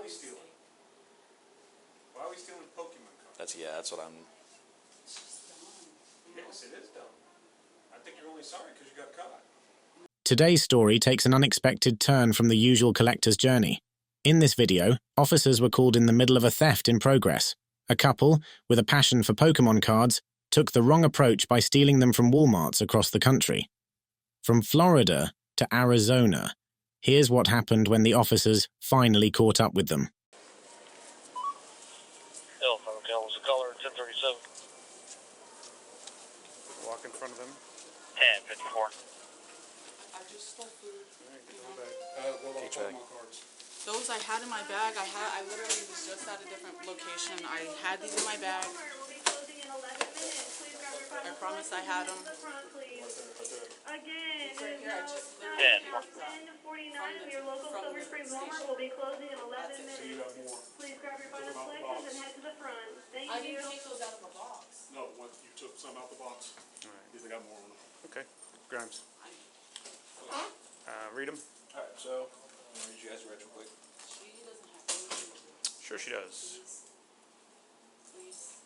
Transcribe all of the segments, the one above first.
we stealing? Why are we stealing Pokemon cards? That's what I'm... It's just dumb. Yes, it is dumb. I think you're only sorry because you got caught. Today's story takes an unexpected turn from the usual collector's journey. In this video, officers were called in the middle of a theft in progress. A couple, with a passion for Pokémon cards, took the wrong approach by stealing them from Walmarts across the country. From Florida to Arizona, here's what happened when the officers finally caught up with them. Was the caller 1037? Walk in front of them. 1054. I just stole food. What about Pokemon cards? Those I had in my bag. I literally was just at a different location. I had these in my bag. I promise I had them. Again, It's right here. I just Yeah. literally 10:49. Your local Silver Spring Walmart will be closing in 11 minutes. So you got more. Please grab your final selections and head to the front. Thank I you. didn't take those out of a box. No, what, you took some out the box. All right. These got more on them. Okay. Grimes. Read them. Alright, so, I'm gonna read you guys real quick. She doesn't have anything to do. Sure she does. Please.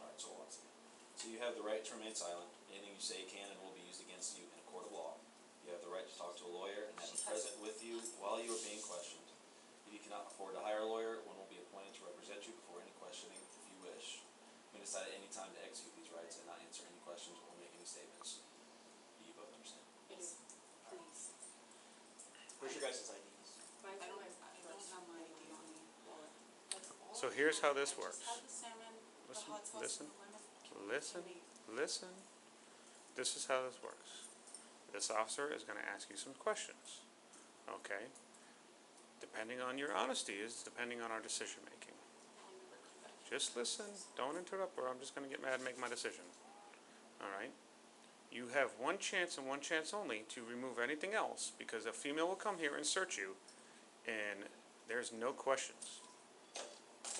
Alright, so once again. So you have the right to remain silent. Anything you say can and will be used against you in a court of law. You have the right to talk to a lawyer and have him present with you while you are being questioned. If you cannot afford to hire a lawyer, one will be appointed to represent you before any questioning if you wish. You may decide at any time to execute these rights and not answer any questions or make any statements. Do you both understand? Yes. Please. Where's your guys' IDs? I don't have my ID on me. So here's how this works. Have the salmon, the Listen, hot sauce, listen, the lemon. listen, listen. This is how this works. This officer is going to ask you some questions. Okay? Depending on your honesty is depending on our decision making. Just listen. Don't interrupt or I'm just going to get mad and make my decision. Alright? You have one chance and one chance only to remove anything else because a female will come here and search you and there's no questions.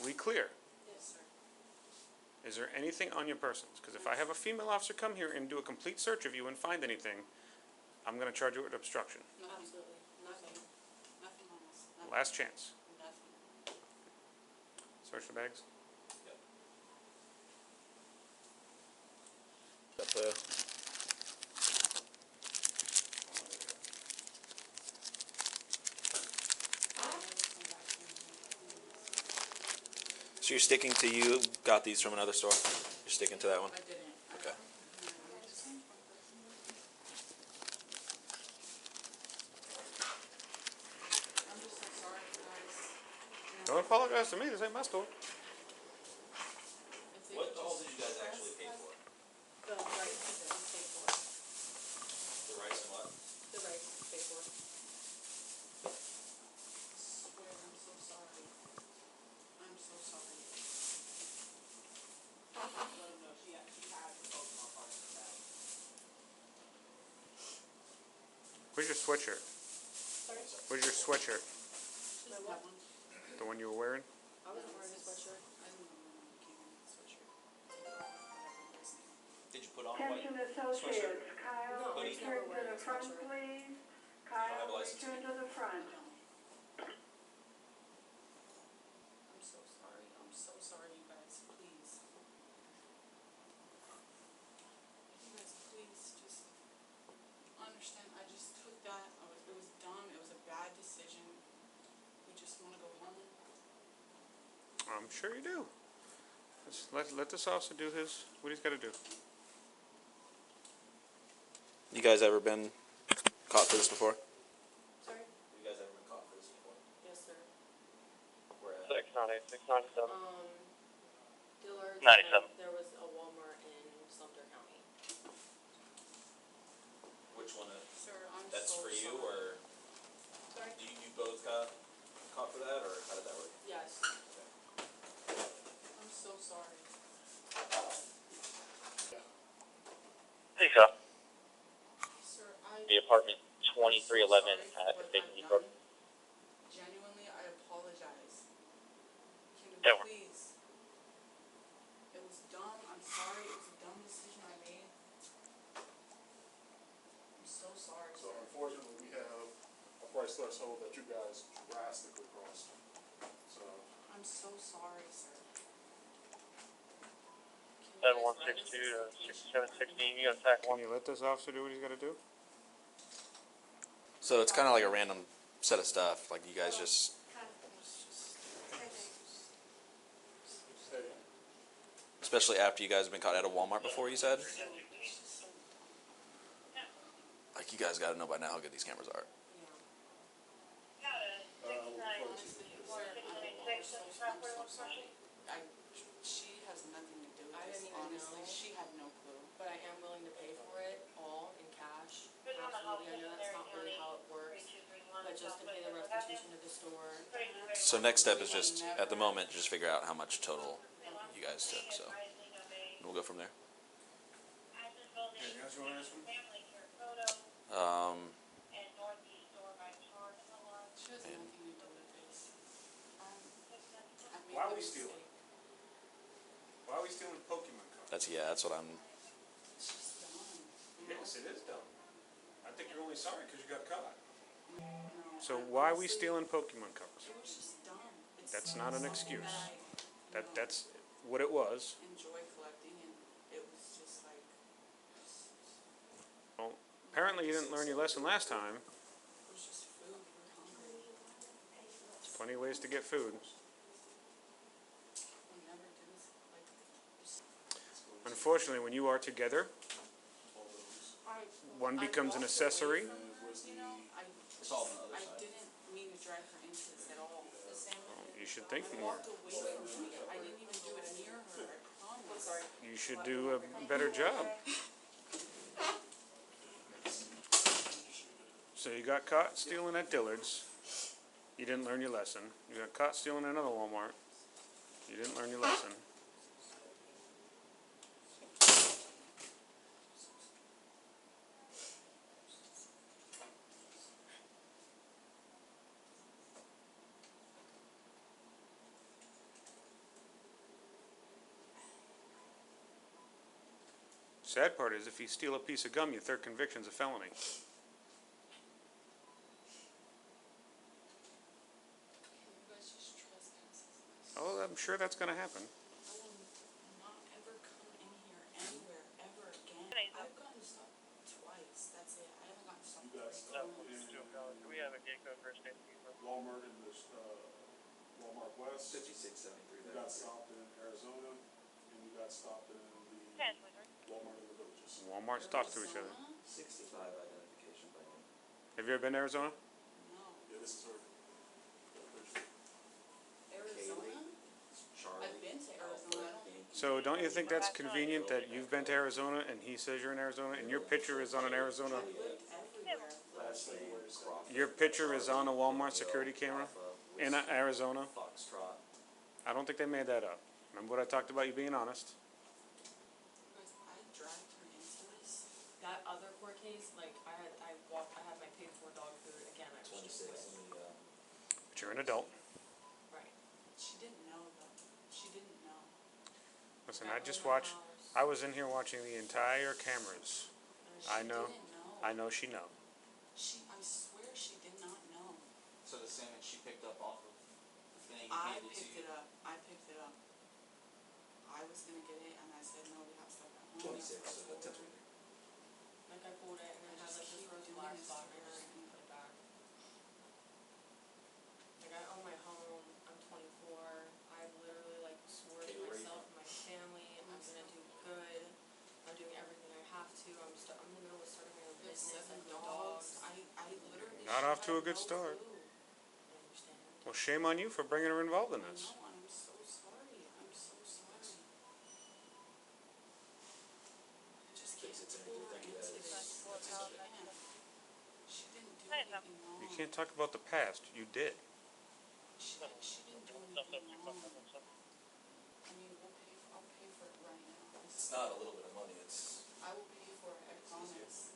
We clear? Yes, sir. Is there anything on your persons? Because if I have a female officer come here and do a complete search of you and find anything, I'm going to charge you with obstruction. Absolutely. Nothing. Nothing on us. Nothing. Last chance. Nothing. Search the bags. Yep. So you're sticking to you got these from another store? You're sticking to that one? I didn't. Okay. I'm just so sorry, guys. Don't apologize to me. This ain't my store. If they What could all just did you guys actually pay for? The rights that we pay for. The rights and what? The rights we pay for. I swear, I'm so sorry. I'm so sorry. Let them know she had the Pokemon cards in her bag. Where's your sweatshirt? Sorry? Where's your sweatshirt? Just that one. The one you were wearing? I wasn't wearing a sweatshirt. I didn't know when you came in with a sweatshirt. Did you put on a white Attention associates. Kyle, No, he's never return to wearing the a front, sweatshirt. please. have a Kyle, license. return to the front. I'm so sorry. I'm so sorry, you guys. Please. You guys, please just understand. I just took that. It was dumb. It was a bad decision. We just want to go home. I'm sure you do. Just let this officer do what he's got to do. You guys ever been caught for this before? Sorry? Have you guys ever been caught for this before? Yes, sir. Where at? 698, 697. Dillard 97. There was a Walmart in Sumter County. Which one? Sir, I'm That's so for you, sorry. or Sorry? you both got caught for that, or how did that work? Yes. I'm so sorry. Hey, sir. Sir, I... The apartment 2311 at what Bacon I've Depot. done. Genuinely, I apologize. Can you Yeah, we're- please? It was dumb. I'm sorry. It was a dumb decision I made. I'm so sorry, So sir. unfortunately, we have a price threshold that you guys drastically crossed. So 162 to 6716. You got attack Can 1. you let this officer do what he's gotta do? So it's kind of like a random set of stuff. Like you guys just, especially after you guys have been caught at a Walmart before, you said. Like you guys got to know by now how good these cameras are. She has nothing to do with I this, didn't even honestly, know. she had no clue. But I am willing to pay for it all in cash. Absolutely, I know that's not really how it works, but just to pay the restitution to the store. So next step is just at the moment just figure out how much total you guys took. So and we'll go from there. Anything else you wanna ask him? She has nothing to do with this. I made Why are the we stealing? mistake. Why are we stealing Pokemon cards? That's what I'm. It's just dumb. Yes, it is dumb. I think you're only sorry because you got caught. No, So I why are we honestly- stealing Pokemon cards? It was just dumb. It's That's not an something excuse. that I, That's what it was. enjoy collecting, and it was just like, Well, apparently you didn't learn your lesson last time. it was just food, we're hungry. There's plenty of ways to get food. We never do this, like, Unfortunately, when you are together, one becomes an accessory. you know, It's all on the other I side. didn't mean to drag her into this at all. The same You should think I more. walked away from it. I didn't even do it near her, I promise. Sorry. You should do a better job. So you got caught stealing at Dillard's. You didn't learn your lesson. You got caught stealing at another Walmart. You didn't learn your lesson. Sad part is if you steal a piece of gum, your third conviction's a felony. You guys just trespass. Oh, I'm sure that's gonna happen. I will not ever come in here anywhere ever again. I've gotten stopped twice, that's it. I haven't gotten stopped You got three stopped times. Do we have a gate code for a state keeper? Walmart in this, Walmart West. 5673. You got stopped in Arizona, and you got stopped in the Walmart in the Villages. Walmart's talk to each other. Arizona? 65 identification by name. Have you ever been to Arizona? No. Yeah, this is her. Arizona? Charlie. I've been to Arizona, I don't. So don't you think that's convenient that you've been to Arizona and he says you're in Arizona and your picture is on an Arizona? I've lived everywhere. Last name is Crawford. Your picture is on a Walmart security camera in Arizona? Foxtrot. I don't think they made that up. Remember what I talked about you being honest? Guys, I dragged her into this. That other court case, like, I had my paid for dog food, again, I was just 26 with. in the, But you're an adult. Right. She didn't know though. She didn't know. Listen, Got I her just in my watched, house, I was in here watching the entire cameras. and I she know. Didn't know. I know she know. I swear she did not know. So the salmon she picked up off of the thing I handed to picked you. it up. I picked it up. I was gonna get it and I said, no, we have stuff at home. 26, so that's 10. like, I pulled it, and it had, like, this rose flower spot in it, and put it back. Like, I own my home, I'm 24, I literally, like, swore to Okay, where are you myself and my family, I'm gonna do good, I'm doing everything I have to, I'm in the middle of starting my own We have business, 7 I grow dogs. dogs. I literally. Not she off to had a good no start. clue. I understand. Well, shame on you for bringing her involved in I this. know, and I'm so sorry. I'm so sorry. Just Fix can't it, Tim. pull her Thank you, into guys. this. I just can't. She didn't do anything wrong. You can't talk about the past. You did. She didn't do anything wrong. I mean, I'll pay for it right now. It's not a little bit of money, it's. I will pay for it, I promise.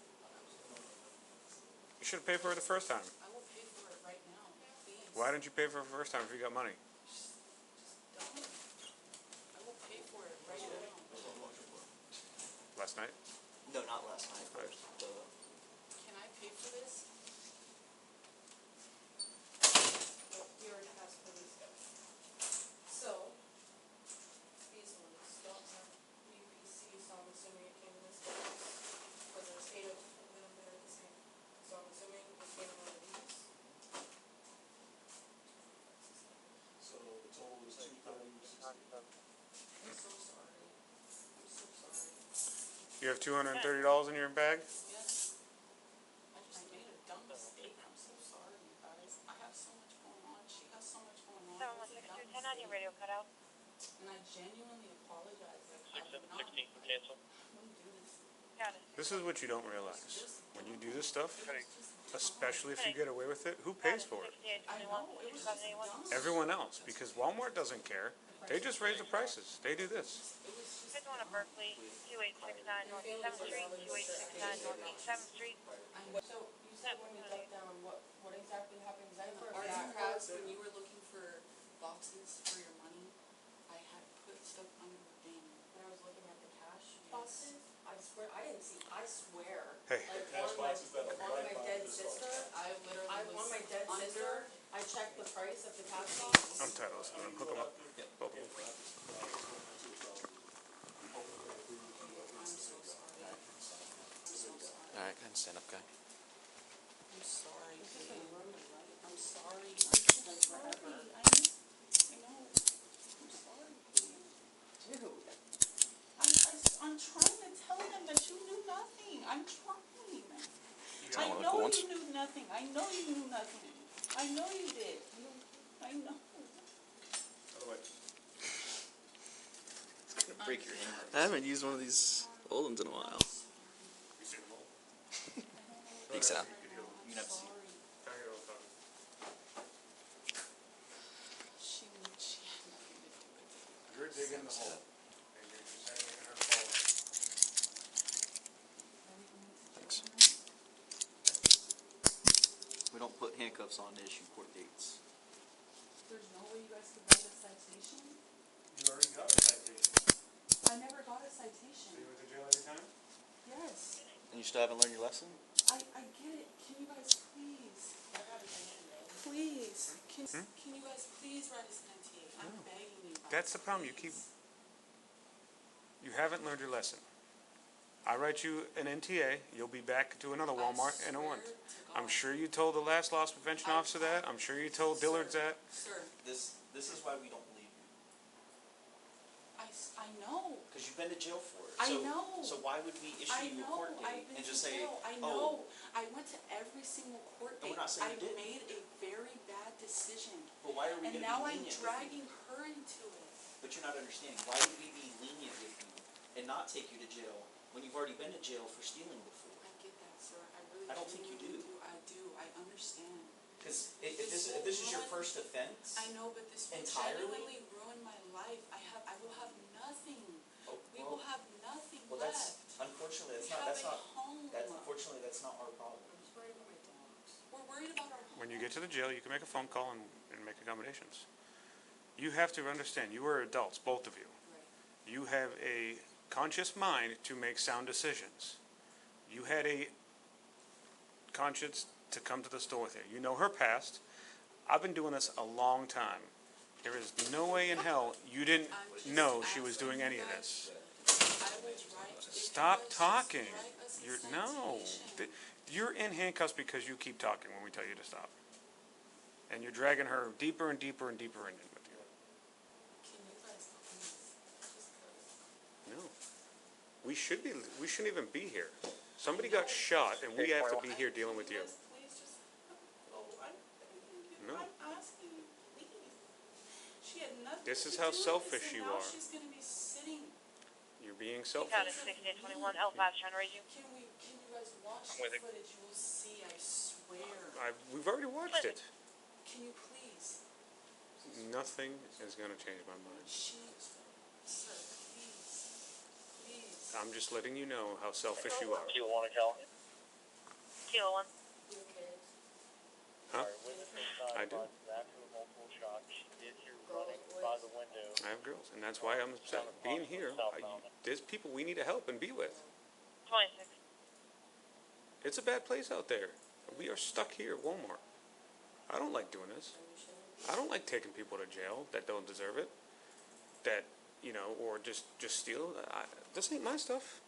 You should have paid for it the first time. I will pay for it right now, please. Why didn't you pay for it the first time if you got money? Just don't. I will pay for it right now. Last night? No, not last night, but Can I pay for this? We already passed for this guy. So, these ones don't have UPC You have $230 in your bag? Yes. I just made a dumb mistake. I'm so sorry, you guys. I have so much going on. She has so much going on. It was a dumb mistake. radio cutout. And I genuinely apologize. Like, I would not. 6716 for cancel. Wouldn't do this. Got it. This is what you don't realize. When you do this stuff, Ready. especially if you get away with it, who pays for it? I know, it was just dumb. Everyone else, because Walmart doesn't care. They just raise the prices. They do this. It was just 51 of Berkeley, 2869 Northeast 7th Street, 2869 Northeast 7th Street. So you said when we dug down, what exactly happened? Cause I in heard the that art crowd. when you were looking for boxes for your money, I had put stuff under the bin. When I was looking at the cash Yes. boxes, I swear, I didn't see, I swear. Hey. Like Cash boxes that are one of right my by dead the sister, I literally one of my was dead under. sister, I checked the price of the cash box. I'm tired of listening. Hook them up. Both of them. I'm so sorry. I'm so sorry. Alright, go ahead and stand up, guy. I'm sorry, babe. I'm sorry. I'm so sorry. I know. I'm sorry, babe. Dude. I'm trying to tell them that you knew nothing. I'm trying. I wanna know go once? you knew nothing. I know you knew nothing. I know you did. I know. By the way, It's gonna break your hand. I haven't used one of these old ones in a while. you see them all? Thanks, Al. I'm You can have a seat. sorry. She had nothing to do with it. You're digging the hole. And you're just making her fall. Thanks. We don't put handcuffs on to issue court dates. There's no way you guys could write a citation? You already got a citation. I never got a citation. So you went to jail every time? Yes. And you still haven't learned your lesson? I get it. Can you guys please? Please. Can you guys please write us an NTA? I'm begging you guys. That's the problem. You keep. please. You haven't learned your lesson. I write you an NTA. You'll be back to another Walmart in a month. I swear to I'm God. sure you told the last loss prevention officer that. I'm sure you told Dillard's that. Sir, This is why we don't believe you. I know. Because you've been to jail for it. I So, know. So why would we issue I you a know. court I've date been and to just say, jail. I oh, know. I went to every single court And date. we're not saying I you didn't. made a very bad decision. but why are we And going to now be I'm lenient with you? dragging her into it. But you're not understanding. Why would we be lenient with you and not take you to jail when you've already been to jail for stealing before? I get that, sir. I really I don't think you genuinely do. I do. I understand. Because if this is your first offense, I know, but this will Entirely? genuinely ruin my life. I will have nothing. oh, We well, will have nothing well, left. that's unfortunately We that's have not a home. unfortunately that's not our problem. I'm just worried about my dogs. We're worried about our home. When you get to the jail, you can make a phone call and make accommodations. You have to understand, you are adults, both of you. Right. You have a conscious mind to make sound decisions. You had a conscience to come to the store with her. You know her past. I've been doing this a long time. There is no way in hell you didn't know she was doing any of this. I will write. if you Stop guys just talking. write us a No. citation. You're in handcuffs because you keep talking when we tell you to stop. And you're dragging her deeper and deeper and deeper in with you. Can you guys please? Just No. We shouldn't even be here. Somebody got shot and we have to be here dealing with you. Can guys please just go? I'm begging you. No. I'm asking you, please. She had nothing This is to how do with selfish this, and you now are. she's gonna be sitting. You're being Got selfish. it, 6821, L5's trying to raise you. Can you guys watch I'm with the it. footage? You will see, I swear. We've already watched it. Can you please? Nothing is going to change my mind. Sir, please. Please. I'm just letting you know how selfish you are. Kilo 1 Cal. Kilo 1. You okay? Huh? Sorry, witness inside I do. after the multiple shots. She did hear running by the window. I have girls, and that's why I'm upset. Being here, there's people we need to help and be with. 26. It's a bad place out there. We are stuck here at Walmart. I don't like doing this. I don't like taking people to jail that don't deserve it. That, or just steal. This ain't my stuff.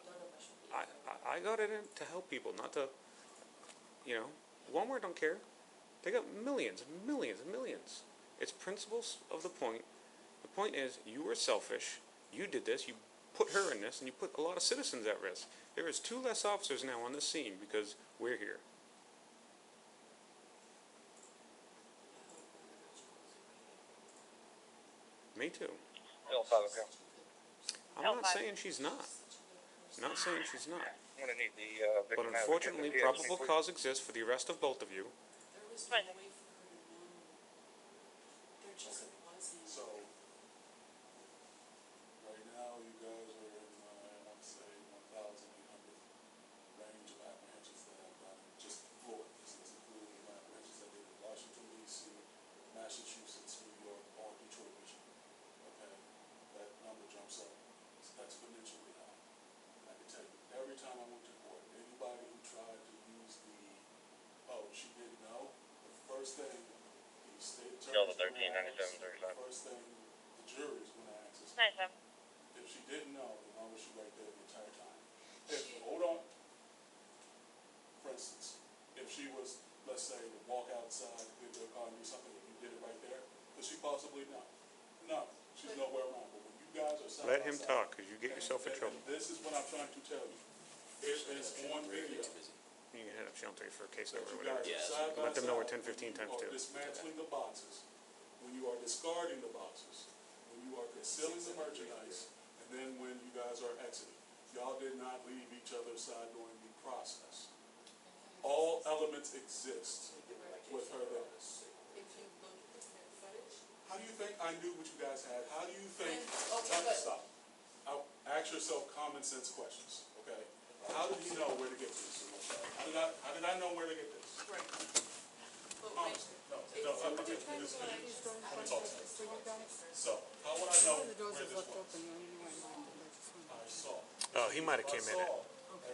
Don't know if I should be. I got it in to help people, not to, Walmart don't care. They got millions and millions and millions. It's principles of the point. The point is, you were selfish. You did this. You put her in this, and you put a lot of citizens at risk. There is 2 less officers now on the scene because we're here. Me too. I'm not saying she's not. Not saying she's not. I'm gonna need the But victim unfortunately, advocate. probable cause exists for the arrest of both of you. There was no way for her to know. There just wasn't. So, right now, you guys are in, I want to say, 1,800 range of apprehensions that have done just Florida. This is including apprehensions that did in Washington, D.C., Massachusetts, New York, or Detroit, Michigan. Okay? That number jumps up exponentially high. And I can tell you, every time I went to court, anybody who tried to use the, oh, she didn't know, the first thing the state attorney Delta 13, 97, 35. the first thing the jury is going to ask is, 97. if she didn't know, then why was she right there the entire time? If, hold on. For instance, if she was, let's say, to walk outside, to get to a car and do something, if you did it right there, could she possibly know? No, she's nowhere around. But when you guys are side Let by him side, talk, because you get yourself in trouble. and this is what I'm trying to tell you. It is on video. You can head up shelter for a case That number or you guys whatever. are side by Let them know we're side, 1015 times when 2. you are dismantling the boxes, when you are discarding the boxes, when you are concealing the merchandise, and then when you guys are exiting. Y'all did not leave each other's side during the process. All elements exist with her there. If you look at the footage. How do you think I knew what you guys had? How do you think? Okay, but- Stop. Ask yourself common sense questions, okay? How did he know where to get this? How did I know where to get this? Right. But wait, Honestly, no, if no, somebody okay, tries this- to like, let me talk to you. So, how would I know where this was? I saw. Oh, he might have came in it.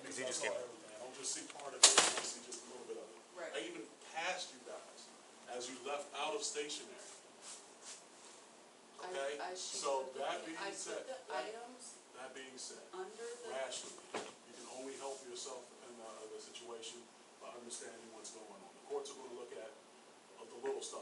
Because he just came in. everything. I don't just see part of it, I see just a little bit of it. Right. I even passed you guys as you left out of stationary. Okay? So that being I said, put the items that being said, under the. rationally, you can only help yourself in the situation by understanding what's going on. The courts are going to look at the little stuff